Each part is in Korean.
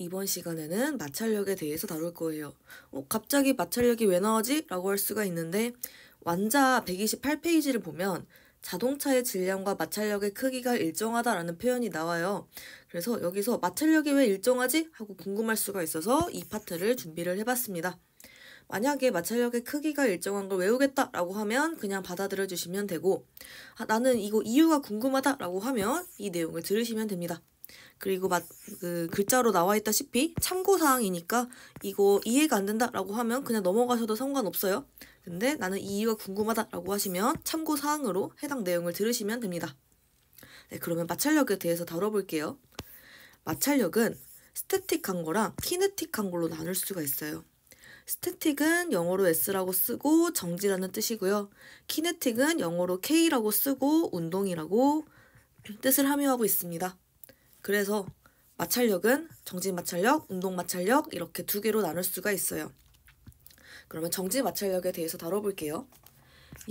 이번 시간에는 마찰력에 대해서 다룰 거예요. 갑자기 마찰력이 왜 나오지? 라고 할 수가 있는데 완자 128페이지를 보면 자동차의 질량과 마찰력의 크기가 일정하다라는 표현이 나와요. 그래서 여기서 마찰력이 왜 일정하지? 하고 궁금할 수가 있어서 이 파트를 준비를 해봤습니다. 만약에 마찰력의 크기가 일정한 걸 외우겠다라고 하면 그냥 받아들여 주시면 되고 나는 이거 이유가 궁금하다라고 하면 이 내용을 들으시면 됩니다. 그리고 글자로 나와 있다시피 참고사항이니까 이거 이해가 안 된다라고 하면 그냥 넘어가셔도 상관없어요. 근데 나는 이 이유가 궁금하다라고 하시면 참고사항으로 해당 내용을 들으시면 됩니다. 네, 그러면 마찰력에 대해서 다뤄볼게요. 마찰력은 스태틱한 거랑 키네틱한 걸로 나눌 수가 있어요. 스태틱은 영어로 S라고 쓰고 정지라는 뜻이고요. 키네틱은 영어로 K라고 쓰고 운동이라고 뜻을 함유하고 있습니다. 그래서 마찰력은 정지 마찰력, 운동 마찰력 이렇게 두 개로 나눌 수가 있어요. 그러면 정지 마찰력에 대해서 다뤄볼게요.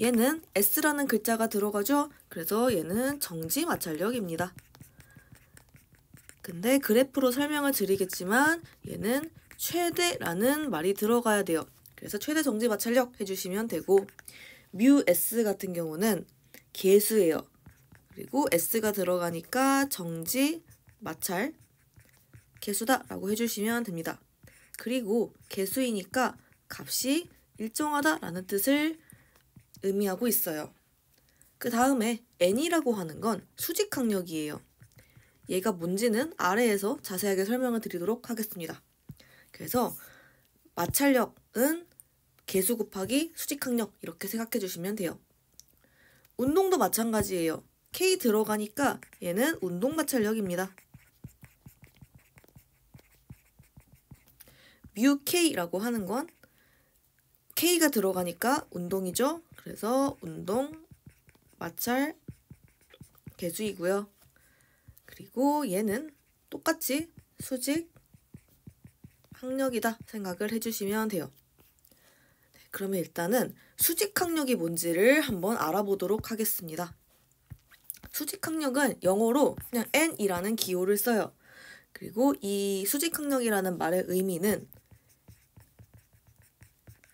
얘는 S라는 글자가 들어가죠? 그래서 얘는 정지 마찰력입니다. 근데 그래프로 설명을 드리겠지만 얘는 최대라는 말이 들어가야 돼요. 그래서 최대 정지 마찰력 해주시면 되고 뮤 S 같은 경우는 계수예요. 그리고 S가 들어가니까 정지 마찰 계수다 라고 해주시면 됩니다. 그리고 계수이니까 값이 일정하다 라는 뜻을 의미하고 있어요. 그 다음에 N이라고 하는 건 수직항력이에요. 얘가 뭔지는 아래에서 자세하게 설명을 드리도록 하겠습니다. 그래서 마찰력은 계수 곱하기 수직항력 이렇게 생각해 주시면 돼요. 운동도 마찬가지예요. K 들어가니까 얘는 운동 마찰력입니다. 뮤 K라고 하는 건 K가 들어가니까 운동이죠. 그래서 운동 마찰 계수이고요. 그리고 얘는 똑같이 수직 항력이다 생각을 해주시면 돼요. 그러면 일단은 수직항력이 뭔지를 한번 알아보도록 하겠습니다. 수직항력은 영어로 그냥 N이라는 기호를 써요. 그리고 이 수직항력이라는 말의 의미는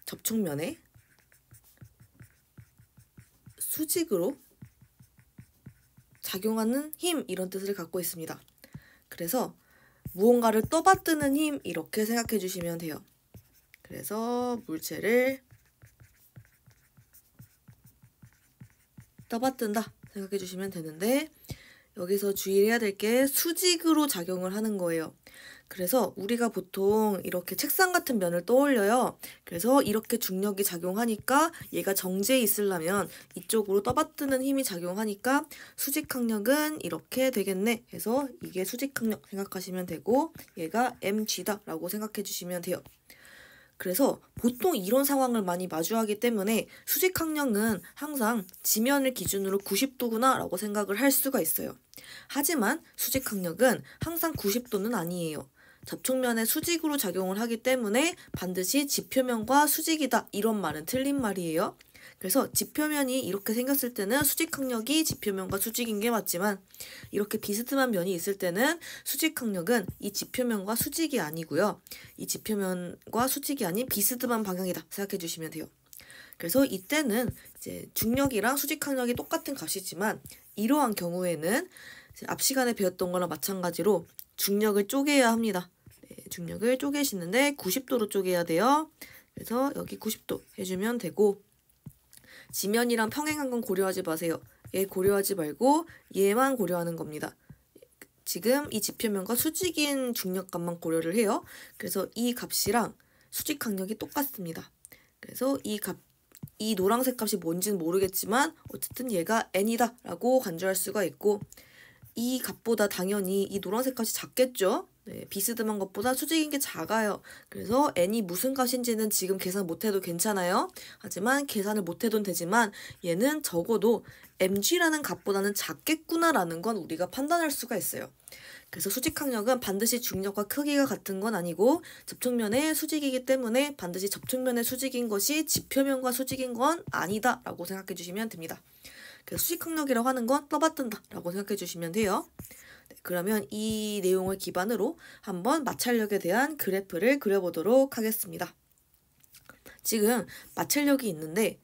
접촉면에 수직으로 작용하는 힘 이런 뜻을 갖고 있습니다. 그래서 무언가를 떠받드는 힘 이렇게 생각해 주시면 돼요. 그래서 물체를 떠받든다 생각해 주시면 되는데 여기서 주의해야 될 게 수직으로 작용을 하는 거예요. 그래서 우리가 보통 이렇게 책상 같은 면을 떠올려요. 그래서 이렇게 중력이 작용하니까 얘가 정지해 있으려면 이쪽으로 떠받드는 힘이 작용하니까 수직항력은 이렇게 되겠네 해서 이게 수직항력 생각하시면 되고 얘가 mg다 라고 생각해 주시면 돼요. 그래서 보통 이런 상황을 많이 마주하기 때문에 수직항력은 항상 지면을 기준으로 90도구나 라고 생각을 할 수가 있어요. 하지만 수직항력은 항상 90도는 아니에요. 접촉면에 수직으로 작용을 하기 때문에 반드시 지표면과 수직이다 이런 말은 틀린 말이에요. 그래서 지표면이 이렇게 생겼을 때는 수직항력이 지표면과 수직인 게 맞지만 이렇게 비스듬한 면이 있을 때는 수직항력은 이 지표면과 수직이 아니고요. 이 지표면과 수직이 아닌 비스듬한 방향이다 생각해 주시면 돼요. 그래서 이때는 이제 중력이랑 수직항력이 똑같은 값이지만 이러한 경우에는 앞 시간에 배웠던 거랑 마찬가지로 중력을 쪼개야 합니다. 중력을 쪼개시는데 90도로 쪼개야 돼요. 그래서 여기 90도 해주면 되고 지면이랑 평행한 건 고려하지 마세요. 얘 고려하지 말고 얘만 고려하는 겁니다. 지금 이 지표면과 수직인 중력값만 고려를 해요. 그래서 이 값이랑 수직항력이 똑같습니다. 그래서 이 노란색 값이 뭔지는 모르겠지만 어쨌든 얘가 n이다 라고 간주할 수가 있고 이 값보다 당연히 이 노란색 값이 작겠죠? 네, 비스듬한 것보다 수직인 게 작아요. 그래서 n이 무슨 값인지는 지금 계산 못해도 괜찮아요. 하지만 계산을 못해도 되지만 얘는 적어도 mg라는 값보다는 작겠구나라는 건 우리가 판단할 수가 있어요. 그래서 수직항력은 반드시 중력과 크기가 같은 건 아니고 접촉면의 수직이기 때문에 반드시 접촉면의 수직인 것이 지표면과 수직인 건 아니다 라고 생각해 주시면 됩니다. 그래서 수직항력이라고 하는 건 떠받든다 라고 생각해 주시면 돼요. 네, 그러면 이 내용을 기반으로 한번 마찰력에 대한 그래프를 그려보도록 하겠습니다. 지금 마찰력이 있는데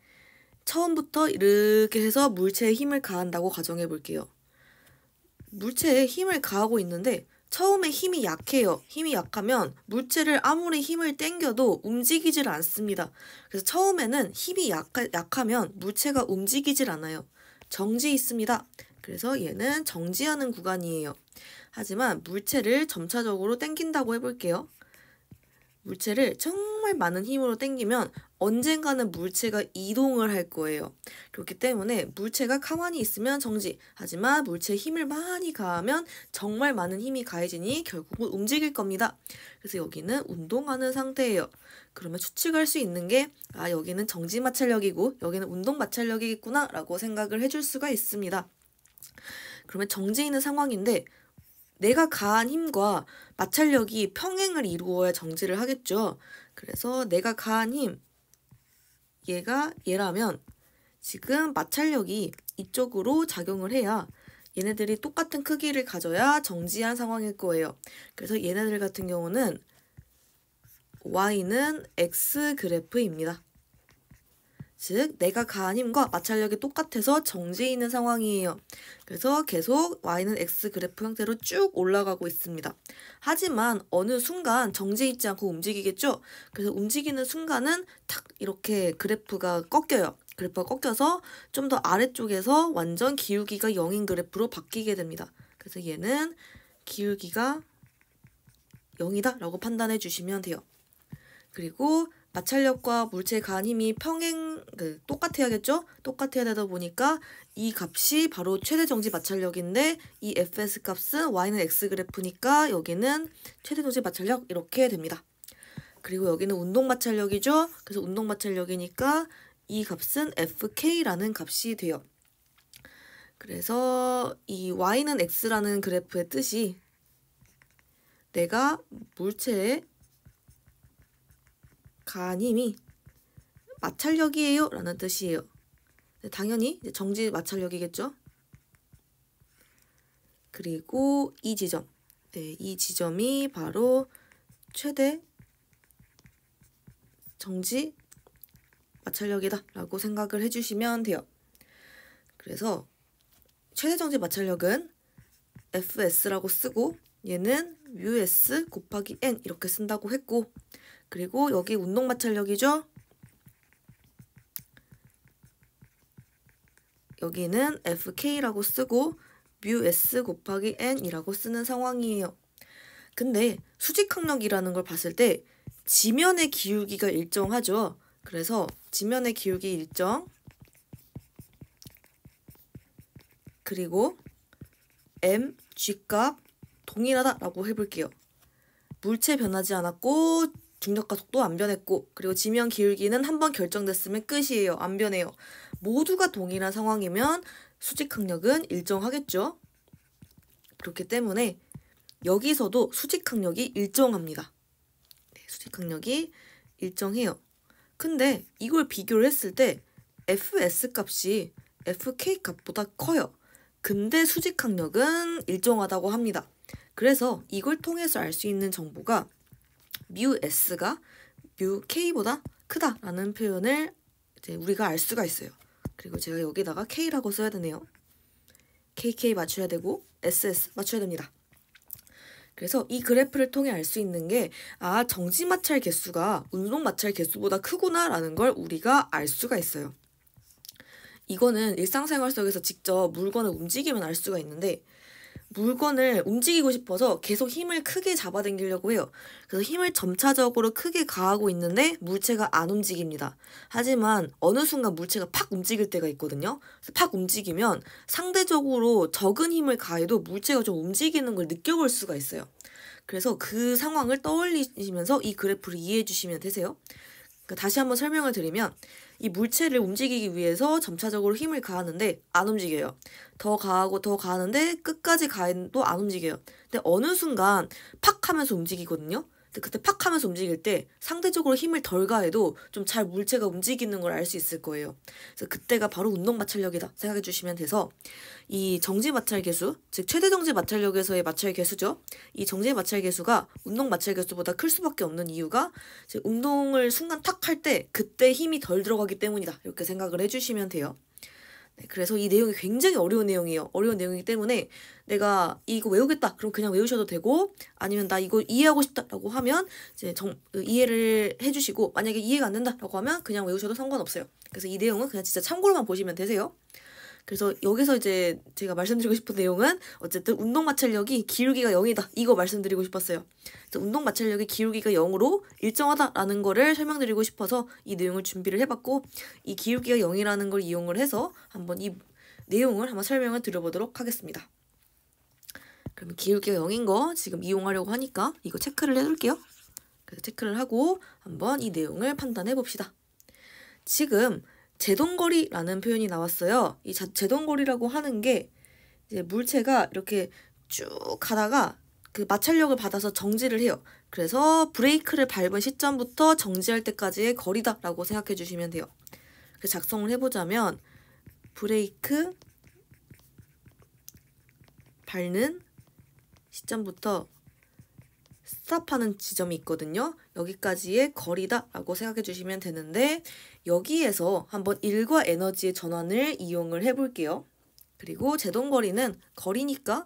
처음부터 이렇게 해서 물체에 힘을 가한다고 가정해 볼게요. 물체에 힘을 가하고 있는데 처음에 힘이 약해요. 힘이 약하면 물체를 아무리 힘을 땡겨도 움직이질 않습니다. 그래서 처음에는 힘이 약하면 물체가 움직이질 않아요. 정지 있습니다. 그래서 얘는 정지하는 구간이에요. 하지만 물체를 점차적으로 땡긴다고 해볼게요. 물체를 정말 많은 힘으로 당기면 언젠가는 물체가 이동을 할 거예요. 그렇기 때문에 물체가 가만히 있으면 정지. 하지만 물체에 힘을 많이 가하면 정말 많은 힘이 가해지니 결국은 움직일 겁니다. 그래서 여기는 운동하는 상태예요. 그러면 추측할 수 있는 게 여기는 정지 마찰력이고 여기는 운동 마찰력이겠구나 라고 생각을 해줄 수가 있습니다. 그러면 정지 있는 상황인데 내가 가한 힘과 마찰력이 평행을 이루어야 정지를 하겠죠. 그래서 내가 가한 힘, 얘라면 지금 마찰력이 이쪽으로 작용을 해야 얘네들이 똑같은 크기를 가져야 정지한 상황일 거예요. 그래서 얘네들 같은 경우는 y는 x 그래프입니다. 즉 내가 가한 힘과 마찰력이 똑같아서 정지해 있는 상황이에요. 그래서 계속 y는 x 그래프 형태로 쭉 올라가고 있습니다. 하지만 어느 순간 정지해 있지 않고 움직이겠죠? 그래서 움직이는 순간은 탁 이렇게 그래프가 꺾여요. 그래프가 꺾여서 좀 더 아래쪽에서 완전 기울기가 0인 그래프로 바뀌게 됩니다. 그래서 얘는 기울기가 0이다 라고 판단해 주시면 돼요. 그리고 마찰력과 물체의 가한 힘이 똑같아야겠죠? 똑같아야 되다 보니까 이 값이 바로 최대 정지 마찰력인데 이 fs 값은 y는 x 그래프니까 여기는 최대 정지 마찰력 이렇게 됩니다. 그리고 여기는 운동 마찰력이죠? 그래서 운동 마찰력이니까 이 값은 fk라는 값이 돼요. 그래서 이 y는 x라는 그래프의 뜻이 내가 물체의 가한 힘이 마찰력이에요 라는 뜻이에요. 당연히 정지 마찰력이겠죠. 그리고 이 지점, 이 지점이 바로 최대 정지 마찰력이다 라고 생각을 해주시면 돼요. 그래서 최대 정지 마찰력은 fs라고 쓰고 얘는 µs 곱하기 n 이렇게 쓴다고 했고, 그리고 여기 운동 마찰력이죠. 여기는 fk라고 쓰고 µs 곱하기 n이라고 쓰는 상황이에요. 근데 수직항력이라는 걸 봤을 때 지면의 기울기가 일정하죠. 그래서 지면의 기울기 일정, 그리고 m, g값 동일하다라고 해볼게요. 물체 변하지 않았고 중력과 속도 안 변했고, 그리고 지면 기울기는 한번 결정됐으면 끝이에요. 안 변해요. 모두가 동일한 상황이면 수직항력은 일정하겠죠. 그렇기 때문에 여기서도 수직항력이 일정합니다. 수직항력이 일정해요. 근데 이걸 비교를 했을 때 fs 값이 fk 값보다 커요. 근데 수직항력은 일정하다고 합니다. 그래서 이걸 통해서 알 수 있는 정보가 µs가 µk보다 크다라는 표현을 이제 우리가 알 수가 있어요. 그리고 제가 여기다가 k라고 써야 되네요. kk 맞춰야 되고 ss 맞춰야 됩니다. 그래서 이 그래프를 통해 알 수 있는 게 정지 마찰 개수가 운동 마찰 개수보다 크구나 라는 걸 우리가 알 수가 있어요. 이거는 일상생활 속에서 직접 물건을 움직이면 알 수가 있는데, 물건을 움직이고 싶어서 계속 힘을 크게 잡아당기려고 해요. 그래서 힘을 점차적으로 크게 가하고 있는데 물체가 안 움직입니다. 하지만 어느 순간 물체가 팍 움직일 때가 있거든요. 그래서 팍 움직이면 상대적으로 적은 힘을 가해도 물체가 좀 움직이는 걸 느껴볼 수가 있어요. 그래서 그 상황을 떠올리시면서 이 그래프를 이해해 주시면 되세요. 그러니까 다시 한번 설명을 드리면 이 물체를 움직이기 위해서 점차적으로 힘을 가하는데 안 움직여요. 더 가하고 더 가하는데 끝까지 가해도 안 움직여요. 근데 어느 순간 팍 하면서 움직이거든요. 근데 그때 팍 하면서 움직일 때 상대적으로 힘을 덜 가해도 좀 잘 물체가 움직이는 걸 알 수 있을 거예요. 그래서 그때가 바로 운동 마찰력이다 생각해 주시면 돼서 이 정지 마찰 계수, 즉 최대 정지 마찰력에서의 마찰 계수죠. 이 정지 마찰 계수가 운동 마찰 계수보다 클 수밖에 없는 이유가 이제 운동을 순간 탁 할 때 그때 힘이 덜 들어가기 때문이다. 이렇게 생각을 해주시면 돼요. 네, 그래서 이 내용이 굉장히 어려운 내용이에요. 어려운 내용이기 때문에 내가 이거 외우겠다. 그럼 그냥 외우셔도 되고 아니면 나 이거 이해하고 싶다라고 하면 이제 이해를 해주시고 만약에 이해가 안 된다라고 하면 그냥 외우셔도 상관없어요. 그래서 이 내용은 그냥 진짜 참고로만 보시면 되세요. 그래서 여기서 이제 제가 말씀드리고 싶은 내용은 어쨌든 운동 마찰력이 기울기가 0이다. 이거 말씀드리고 싶었어요. 그래서 운동 마찰력이 기울기가 0으로 일정하다라는 거를 설명드리고 싶어서 이 내용을 준비를 해봤고 이 기울기가 0이라는 걸 이용을 해서 한번 이 내용을 한번 설명을 드려보도록 하겠습니다. 그럼 기울기가 0인 거 지금 이용하려고 하니까 이거 체크를 해둘게요. 그래서 체크를 하고 한번 이 내용을 판단해 봅시다. 지금 제동거리라는 표현이 나왔어요. 이 제동거리라고 하는 게 이제 물체가 이렇게 쭉 가다가 그 마찰력을 받아서 정지를 해요. 그래서 브레이크를 밟은 시점부터 정지할 때까지의 거리다라고 생각해 주시면 돼요. 그래서 작성을 해보자면 브레이크 밟는 시점부터 스탑하는 지점이 있거든요. 여기까지의 거리다라고 생각해 주시면 되는데 여기에서 한번 1과 에너지의 전환을 이용을 해볼게요. 그리고 제동거리는 거리니까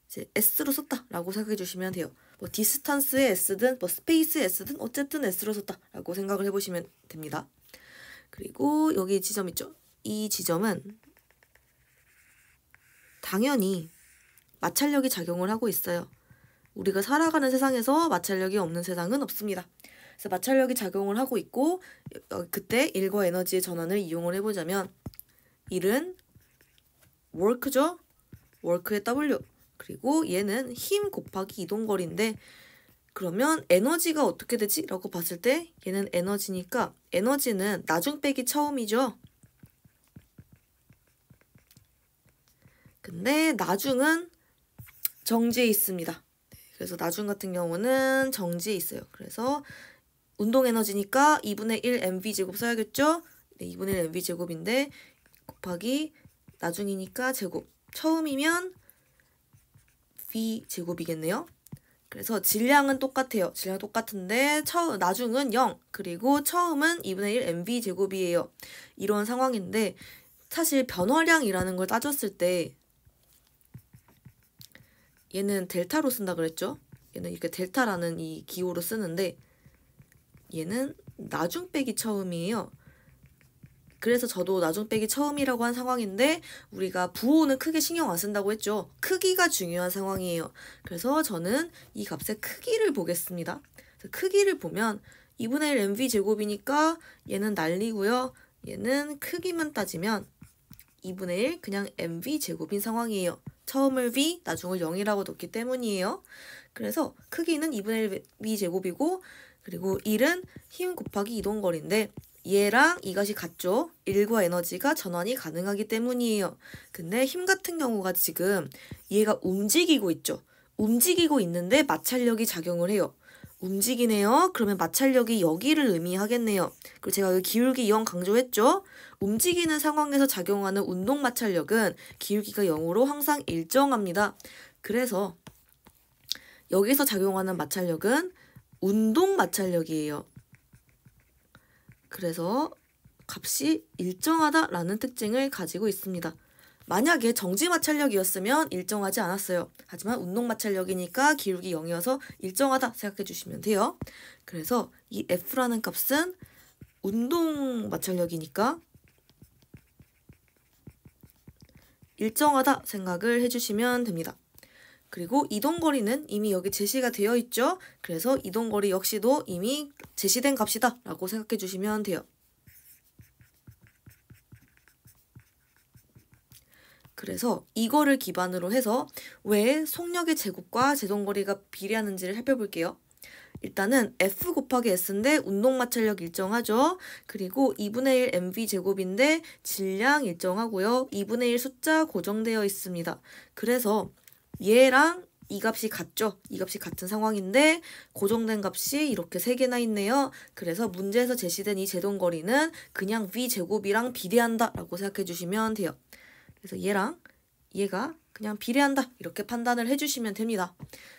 이제 S로 썼다라고 생각해 주시면 돼요. 뭐 디스턴스의 S든 뭐 스페이스의 S든 어쨌든 S로 썼다라고 생각을 해보시면 됩니다. 그리고 여기 지점 있죠. 이 지점은 당연히 마찰력이 작용을 하고 있어요. 우리가 살아가는 세상에서 마찰력이 없는 세상은 없습니다. 그래서 마찰력이 작용을 하고 있고 그때 1과 에너지의 전환을 이용을 해보자면 1은 work죠. work의 W 그리고 얘는 힘 곱하기 이동거리인데 그러면 에너지가 어떻게 되지? 라고 봤을 때 얘는 에너지니까 에너지는 나중 빼기 처음이죠. 근데 나중은 정지해 있습니다. 그래서 나중 같은 경우는 정지해 있어요. 그래서 운동 에너지니까 2분의 1 mv제곱 써야겠죠? 네, 2분의 1 mv제곱인데 곱하기 나중이니까 제곱. 처음이면 v제곱이겠네요. 그래서 질량은 똑같아요. 질량 똑같은데 나중은 0, 그리고 처음은 2분의 1 mv제곱이에요. 이런 상황인데 사실 변화량이라는 걸 따졌을 때 얘는 델타로 쓴다 그랬죠? 얘는 이렇게 델타라는 이 기호로 쓰는데 얘는 나중 빼기 처음이에요. 그래서 저도 나중 빼기 처음이라고 한 상황인데 우리가 부호는 크게 신경 안 쓴다고 했죠. 크기가 중요한 상황이에요. 그래서 저는 이 값의 크기를 보겠습니다. 크기를 보면 2분의 1 mv제곱이니까 얘는 날리고요. 얘는 크기만 따지면 2분의 1 그냥 mv제곱인 상황이에요. 처음을 v, 나중을 0이라고 놓기 때문이에요. 그래서 크기는 2분의 1 v제곱이고 그리고 1은 힘 곱하기 이동거리인데 얘랑 이것이 같죠. 1과 에너지가 전환이 가능하기 때문이에요. 근데 힘 같은 경우가 지금 얘가 움직이고 있죠. 움직이고 있는데 마찰력이 작용을 해요. 움직이네요. 그러면 마찰력이 여기를 의미하겠네요. 그리고 제가 여기 기울기 0 강조했죠. 움직이는 상황에서 작용하는 운동 마찰력은 기울기가 0으로 항상 일정합니다. 그래서 여기서 작용하는 마찰력은 운동 마찰력이에요. 그래서 값이 일정하다라는 특징을 가지고 있습니다. 만약에 정지 마찰력이었으면 일정하지 않았어요. 하지만 운동 마찰력이니까 기울기 0이어서 일정하다 생각해 주시면 돼요. 그래서 이 F라는 값은 운동 마찰력이니까 일정하다 생각을 해주시면 됩니다. 그리고 이동거리는 이미 여기 제시가 되어 있죠. 그래서 이동거리 역시도 이미 제시된 값이다 라고 생각해 주시면 돼요. 그래서 이거를 기반으로 해서 왜 속력의 제곱과 제동거리가 비례하는지를 살펴볼게요. 일단은 F 곱하기 S인데 운동 마찰력 일정하죠. 그리고 2분의 1 mv제곱인데 질량 일정하고요. 2분의 1 숫자 고정되어 있습니다. 그래서 얘랑 이 값이 같죠? 이 값이 같은 상황인데 고정된 값이 이렇게 3개나 있네요. 그래서 문제에서 제시된 이 제동거리는 그냥 v제곱이랑 비례한다 라고 생각해 주시면 돼요. 그래서 얘랑 얘가 그냥 비례한다 이렇게 판단을 해주시면 됩니다.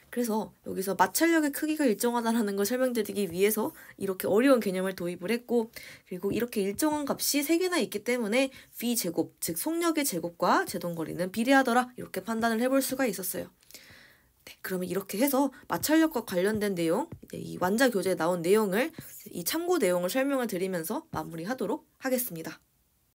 그래서 여기서 마찰력의 크기가 일정하다는 걸 설명드리기 위해서 이렇게 어려운 개념을 도입을 했고, 그리고 이렇게 일정한 값이 3개나 있기 때문에 v제곱, 즉 속력의 제곱과 제동거리는 비례하더라 이렇게 판단을 해볼 수가 있었어요. 네, 그러면 이렇게 해서 마찰력과 관련된 내용, 이 완자 교재에 나온 내용을 이 참고 내용을 설명을 드리면서 마무리하도록 하겠습니다.